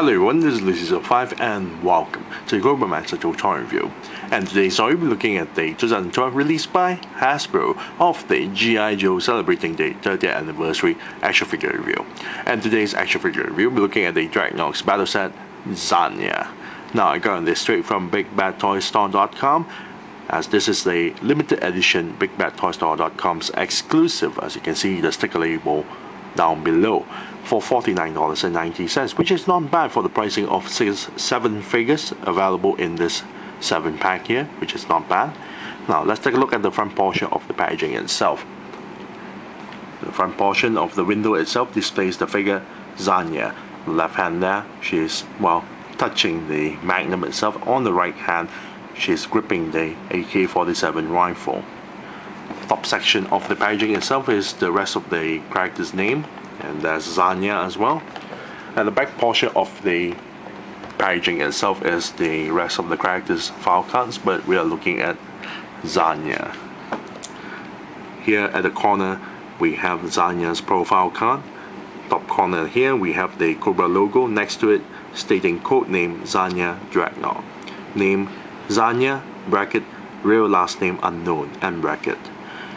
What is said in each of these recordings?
Hello everyone, this is Lucy05 and welcome to the Global Master Toy Review. And today so we'll be looking at the 2012 release by Hasbro of the G.I. Joe celebrating the 30th anniversary action figure review. And today's action figure review we'll be looking at the Dreadnok Battle Set Zanya. Now I got this straight from BigBadToyStore.com, as this is the limited edition BigBadToyStore.com's exclusive, as you can see the sticker label down below, for $49.90, which is not bad for the pricing of 7 figures available in this 7-pack here, which is not bad. Now let's take a look at the front portion of the packaging itself. The front portion of the window itself displays the figure Zanya. The left hand there, she is, well, touching the magnum itself. On the right hand, she is gripping the AK-47 rifle. Top section of the packaging itself is the rest of the character's name, and there's Zanya as well. And the back portion of the packaging itself is the rest of the character's file cards, but we are looking at Zanya. Here at the corner we have Zanya's profile card. Top corner here we have the Cobra logo, next to it stating codename Zanya Dreadnok. Name Zanya, bracket, real last name unknown, and bracket.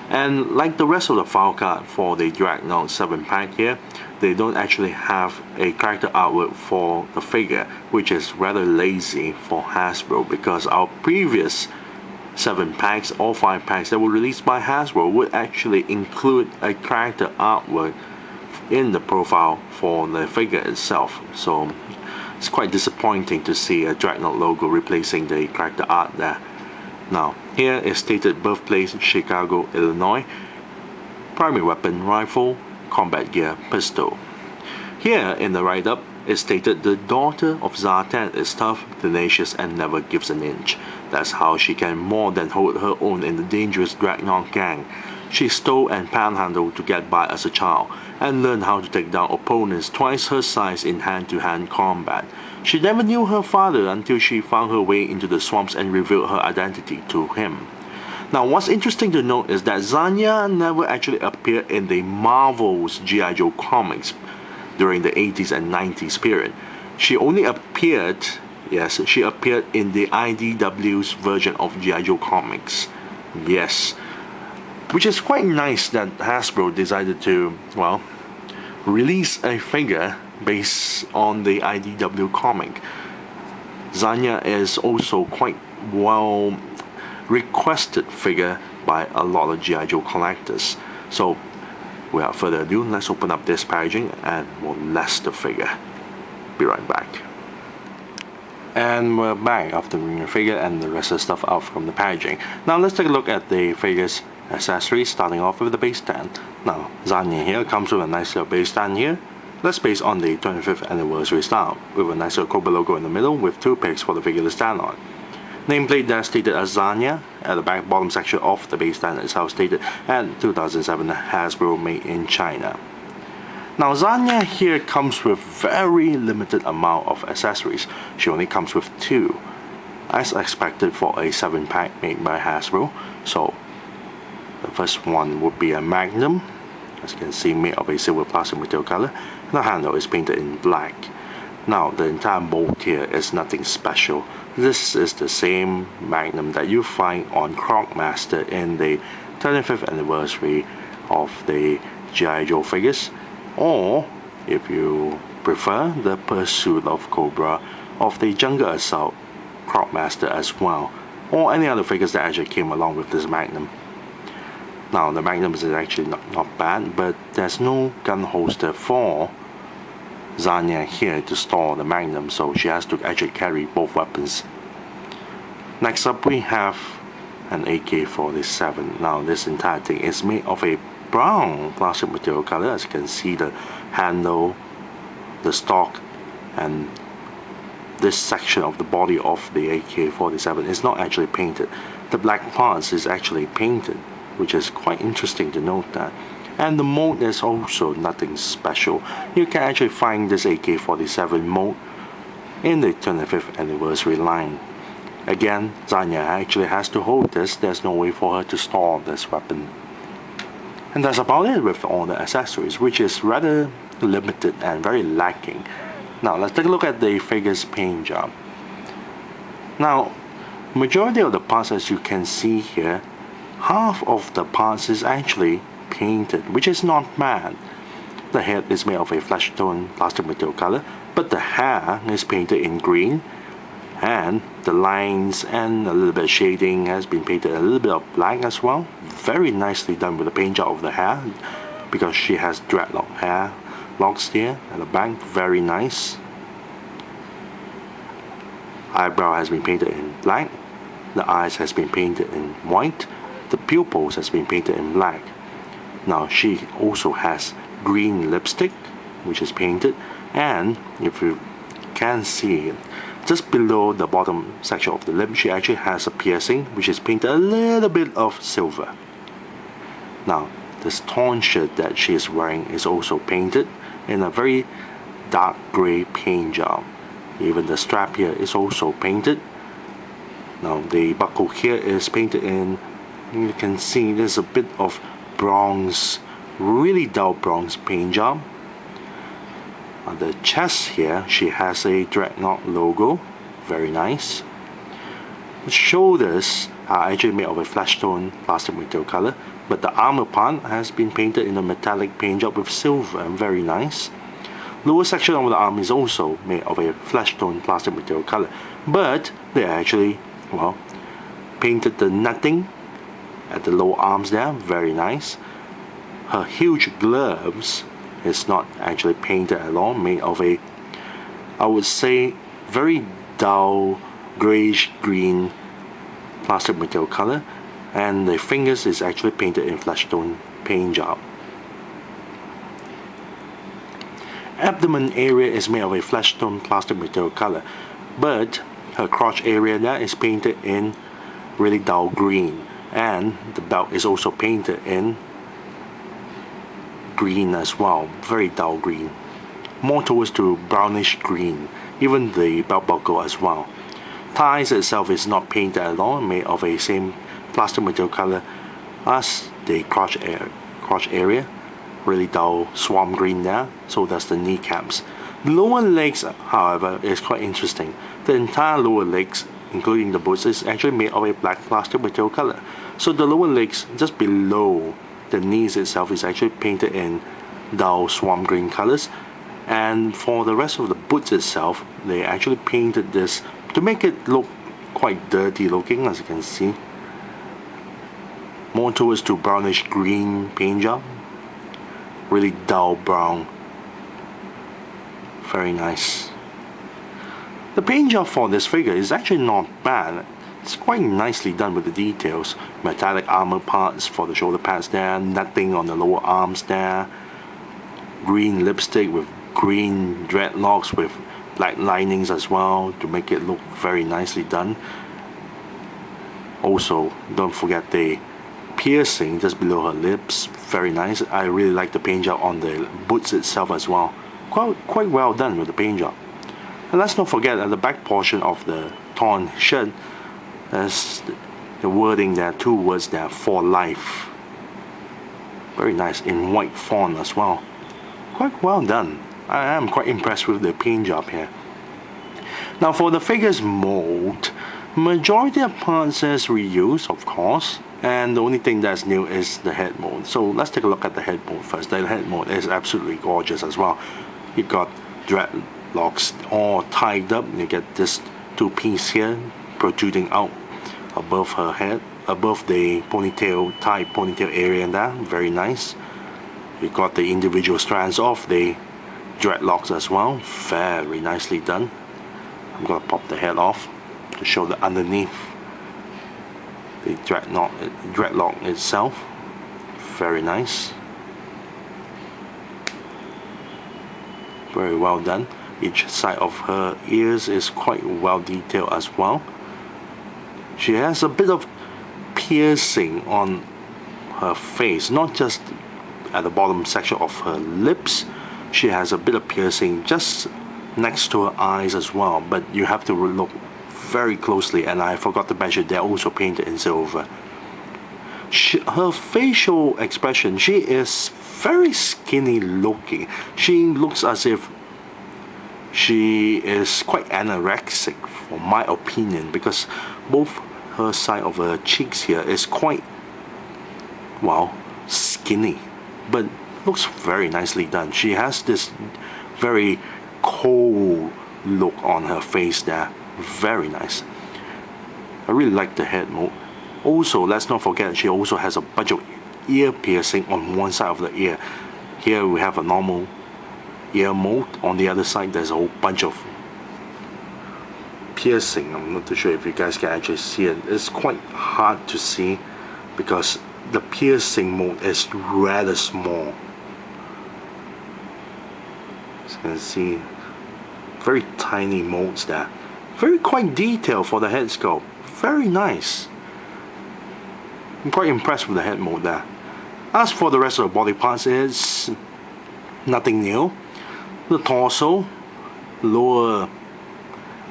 And like the rest of the file card for the Dreadnok 7-pack here, they don't actually have a character artwork for the figure, which is rather lazy for Hasbro, because our previous 7 packs or 5 packs that were released by Hasbro would actually include a character artwork in the profile for the figure itself. So it's quite disappointing to see a Dreadnok logo replacing the character art there. Now, here is stated birthplace Chicago, Illinois, primary weapon rifle, combat gear pistol. Here in the write-up is stated the daughter of Zartan is tough, tenacious, and never gives an inch. That's how she can more than hold her own in the dangerous Dreadnok gang. She stole and panhandled to get by as a child, and learned how to take down opponents twice her size in hand-to-hand combat. She never knew her father until she found her way into the swamps and revealed her identity to him. Now, what's interesting to note is that Zanya never actually appeared in the Marvel's G.I. Joe comics during the 80s and 90s period. She only appeared, yes, she appeared in the IDW's version of G.I. Joe comics. Yes, which is quite nice that Hasbro decided to, well, release a figure based on the IDW comic. Zanya is also quite well requested figure by a lot of G.I. Joe collectors. So without further ado, let's open up this packaging and we'll list the figure. Be right back. And we're back after bringing the figure and the rest of the stuff out from the packaging. Now let's take a look at the figure's accessories, starting off with the base stand. Now Zanya here comes with a nice little base stand here. That's based on the 25th anniversary style, with a nice little Cobra logo in the middle with 2 pegs for the figure to stand on. Nameplate there stated as Zanya. At the back bottom section of the base stand itself stated and 2007 Hasbro made in China. Now Zanya here comes with very limited amount of accessories. She only comes with 2, as expected for a 7-pack made by Hasbro. So the first one would be a magnum, as you can see, made of a silver plastic material color. The handle is painted in black. Now the entire mold here is nothing special. This is the same magnum that you find on Crockmaster in the 25th anniversary of the G.I. Joe figures, or if you prefer, the Pursuit of Cobra of the Jungle Assault Crockmaster as well, or any other figures that actually came along with this magnum. Now the magnum is actually not bad, but there's no gun holster for Zanya here to store the magnum, so she has to actually carry both weapons. Next up we have an AK-47. Now this entire thing is made of a brown plastic material color, as you can see the handle, the stock, and this section of the body of the AK-47 is not actually painted. The black parts is actually painted, which is quite interesting to note that. And the mold is also nothing special. You can actually find this AK-47 mold in the 25th anniversary line. Again, Zanya actually has to hold this. There's no way for her to store this weapon. And that's about it with all the accessories, which is rather limited and very lacking Now let's take a look at the figure's paint job. Now, majority of the parts, as you can see here, half of the parts is actually painted, which is not bad. The head is made of a flesh tone plastic material color, but the hair is painted in green, and the lines and a little bit of shading has been painted a little bit of black as well. Very nicely done with the paint job of the hair, because she has dreadlock hair locks here at the back. Very nice. Eyebrow has been painted in black. The eyes has been painted in white. The pupils has been painted in black. Now she also has green lipstick, which is painted, and if you can see it, just below the bottom section of the lip, she actually has a piercing, which is painted a little bit of silver. Now, this torn shirt that she is wearing is also painted in a very dark gray paint job. Even the strap here is also painted. Now, the buckle here is painted in, you can see there's a bit of bronze, really dull bronze paint job. On the chest here, she has a Dreadnok logo. Very nice. The shoulders are actually made of a flesh tone plastic material color, but the armor part has been painted in a metallic paint job with silver, and very nice. Lower section of the arm is also made of a flesh tone plastic material color, but they actually, well, painted the netting at the lower arms there. Very nice. Her huge gloves is not actually painted at all, made of a, I would say, very dull grayish green plastic material color, and the fingers is actually painted in flesh tone paint job. Abdomen area is made of a flesh tone plastic material color, but her crotch area there is painted in really dull green, and the belt is also painted in green as well, very dull green, more towards to brownish green, even the belt buckle as well. Thighs itself is not painted at all, made of a same plastic material color as the crotch area, really dull swamp green there. So does the kneecaps. The lower legs, however, is quite interesting. The entire lower legs, including the boots, is actually made of a black plastic material color. So the lower legs, just below the knees itself, is actually painted in dull swamp green colors, and for the rest of the boots itself, they actually painted this to make it look quite dirty looking, as you can see, more towards to brownish green paint job, really dull brown. Very nice. The paint job for this figure is actually not bad. It's quite nicely done with the details. Metallic armor parts for the shoulder pads there, netting on the lower arms there, green lipstick with green dreadlocks with black linings as well to make it look very nicely done. Also, don't forget the piercing just below her lips. Very nice. I really like the paint job on the boots itself as well. Quite well done with the paint job. And let's not forget at the back portion of the torn shirt, there's the wording there, two words there, for life. Very nice in white font as well. Quite well done. I am quite impressed with the paint job here. Now for the figure's mold, majority of parts is reused, of course, and the only thing that's new is the head mold. So let's take a look at the head mold first. The head mold is absolutely gorgeous as well. You got dreadlocks all tied up. You get this two-piece here protruding out above her head, above the ponytail, tied ponytail area there. Very nice. You got the individual strands of the dreadlocks as well. Very nicely done. I'm gonna pop the head off to show the underneath the dreadlock itself. Very nice. Very well done. Each side of her ears is quite well detailed as well. She has a bit of piercing on her face, not just at the bottom section of her lips. She has a bit of piercing just next to her eyes as well, but you have to look very closely, and I forgot to mention they're also painted in silver. Her facial expression, she is very skinny looking. She looks as if she is quite anorexic for my opinion, because both her side of her cheeks here is quite, well, skinny, but looks very nicely done. She has this very cold look on her face there. Very nice. I really like the head mold. Also, let's not forget she also has a bunch of ear piercing on one side of the ear. Here we have a normal ear mold. On the other side there's a whole bunch of piercing. I'm not too sure if you guys can actually see it. It's quite hard to see because the piercing mold is rather small. As you can see, very tiny molds there. Very quite detailed for the head sculpt. Very nice. I'm quite impressed with the head mold there. As for the rest of the body parts, it's nothing new. The torso, lower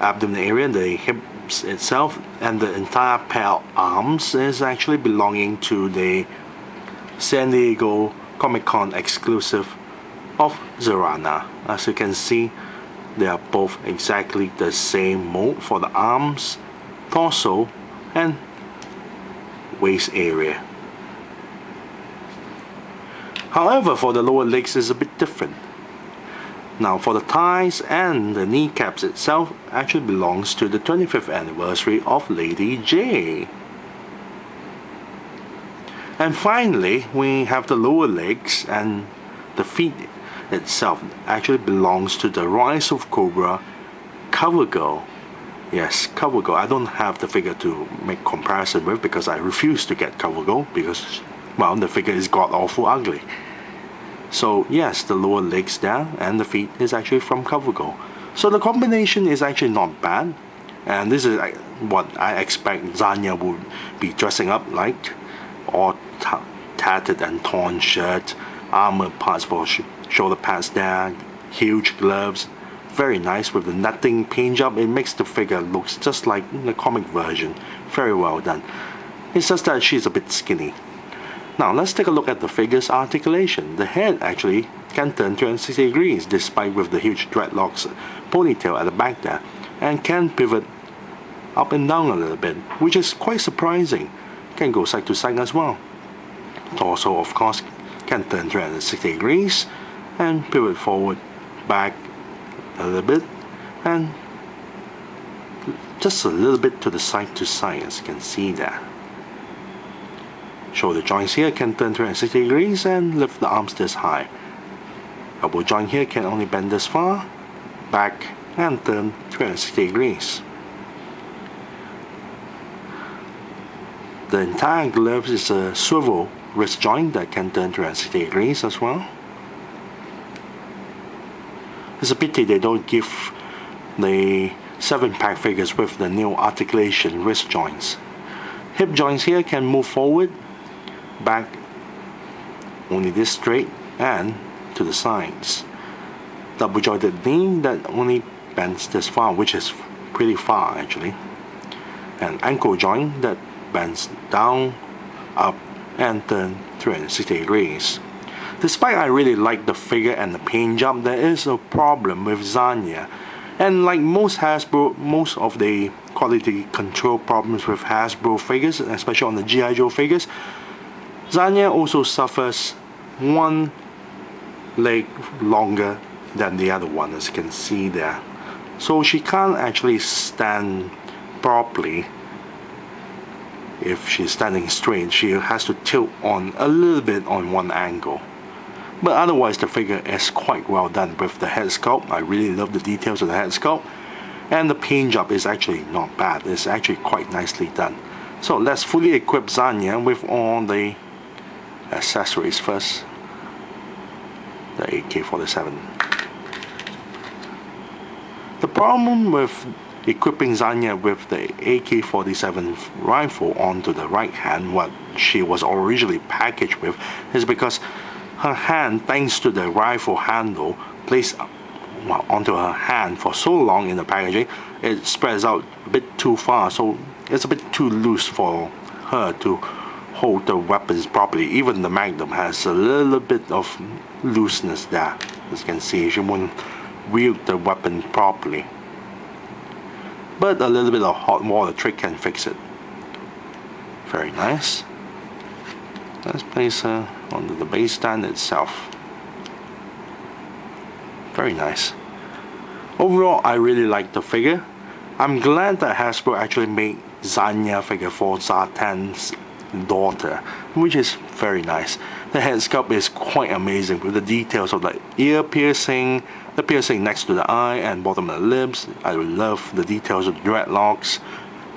abdomen area, the hips itself, and the entire pair of arms is actually belonging to the San Diego Comic-Con exclusive of Zanya. As you can see, they are both exactly the same mold for the arms, torso, and waist area. However, for the lower legs is a bit different. Now for the thighs and the kneecaps itself actually belongs to the 25th anniversary of Lady J. And finally, we have the lower legs and the feet itself actually belongs to the Rise of Cobra cover girl. Yes, cover girl. I don't have the figure to make comparison with because I refuse to get cover girl because, well, the figure is god awful ugly. So yes, the lower legs there and the feet is actually from cover girl. So the combination is actually not bad, and this is what I expect Zanya would be dressing up like. All tattered and torn shirt, armor parts for shoulder pads there, huge gloves. Very nice with the netting paint job. It makes the figure looks just like the comic version. Very well done. It's just that she's a bit skinny. Now let's take a look at the figure's articulation. The head actually can turn 360 degrees despite with the huge dreadlocks ponytail at the back there, and can pivot up and down a little bit, which is quite surprising. Can go side to side as well. Torso of course can turn 360 degrees and pivot forward, back a little bit, and just a little bit to the side as you can see there. Shoulder joints here can turn 360 degrees and lift the arms this high. Elbow joint here can only bend this far, back, and turn 360 degrees. The entire glove is a swivel wrist joint that can turn 360 degrees as well. It's a pity they don't give the 7-pack figures with the new articulation wrist joints. Hip joints here can move forward, back, only this straight, and to the sides. Double jointed knee that only bends this far, which is pretty far actually. And ankle joint that bends down, up, and turn 360 degrees. Despite I really like the figure and the paint job, there is a problem with Zanya. And like most Hasbro, most of the quality control problems with Hasbro figures, especially on the G.I. Joe figures, Zanya also suffers one leg longer than the other one, as you can see there. So she can't actually stand properly. If she's standing straight, she has to tilt on a little bit on one angle. But otherwise the figure is quite well done with the head sculpt. I really love the details of the head sculpt. And the paint job is actually not bad. It's actually quite nicely done. So let's fully equip Zanya with all the accessories first. The AK-47. The problem with equipping Zanya with the AK-47 rifle onto the right hand, what she was originally packaged with, is because her hand, thanks to the rifle handle placed onto her hand for so long in the packaging, it spreads out a bit too far, so it's a bit too loose for her to hold the weapons properly. Even the Magnum has a little bit of looseness there. As you can see, she won't wield the weapon properly. But a little bit of hot water trick can fix it. Very nice. Let's place her onto the base stand itself. Very nice. Overall, I really like the figure. I'm glad that Hasbro actually made Zanya figure for Zartan's daughter, which is very nice. The head sculpt is quite amazing with the details of the ear piercing, the piercing next to the eye and bottom of the lips. I love the details of the dreadlocks.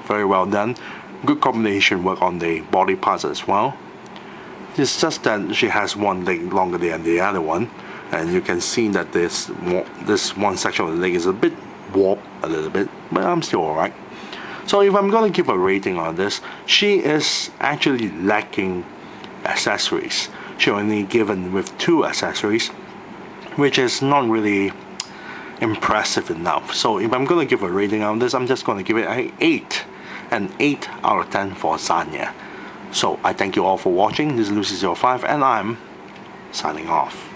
Very well done. Good combination work on the body parts as well. It's just that she has one leg longer than the other one, and you can see that this one section of the leg is a bit warped a little bit, but I'm still alright. So if I'm going to give a rating on this, she is actually lacking accessories. She only given with 2 accessories, which is not really impressive enough. So if I'm going to give a rating on this, I'm just going to give it an 8. An 8 out of 10 for Zanya. So I thank you all for watching. This is Lucy05 and I'm signing off.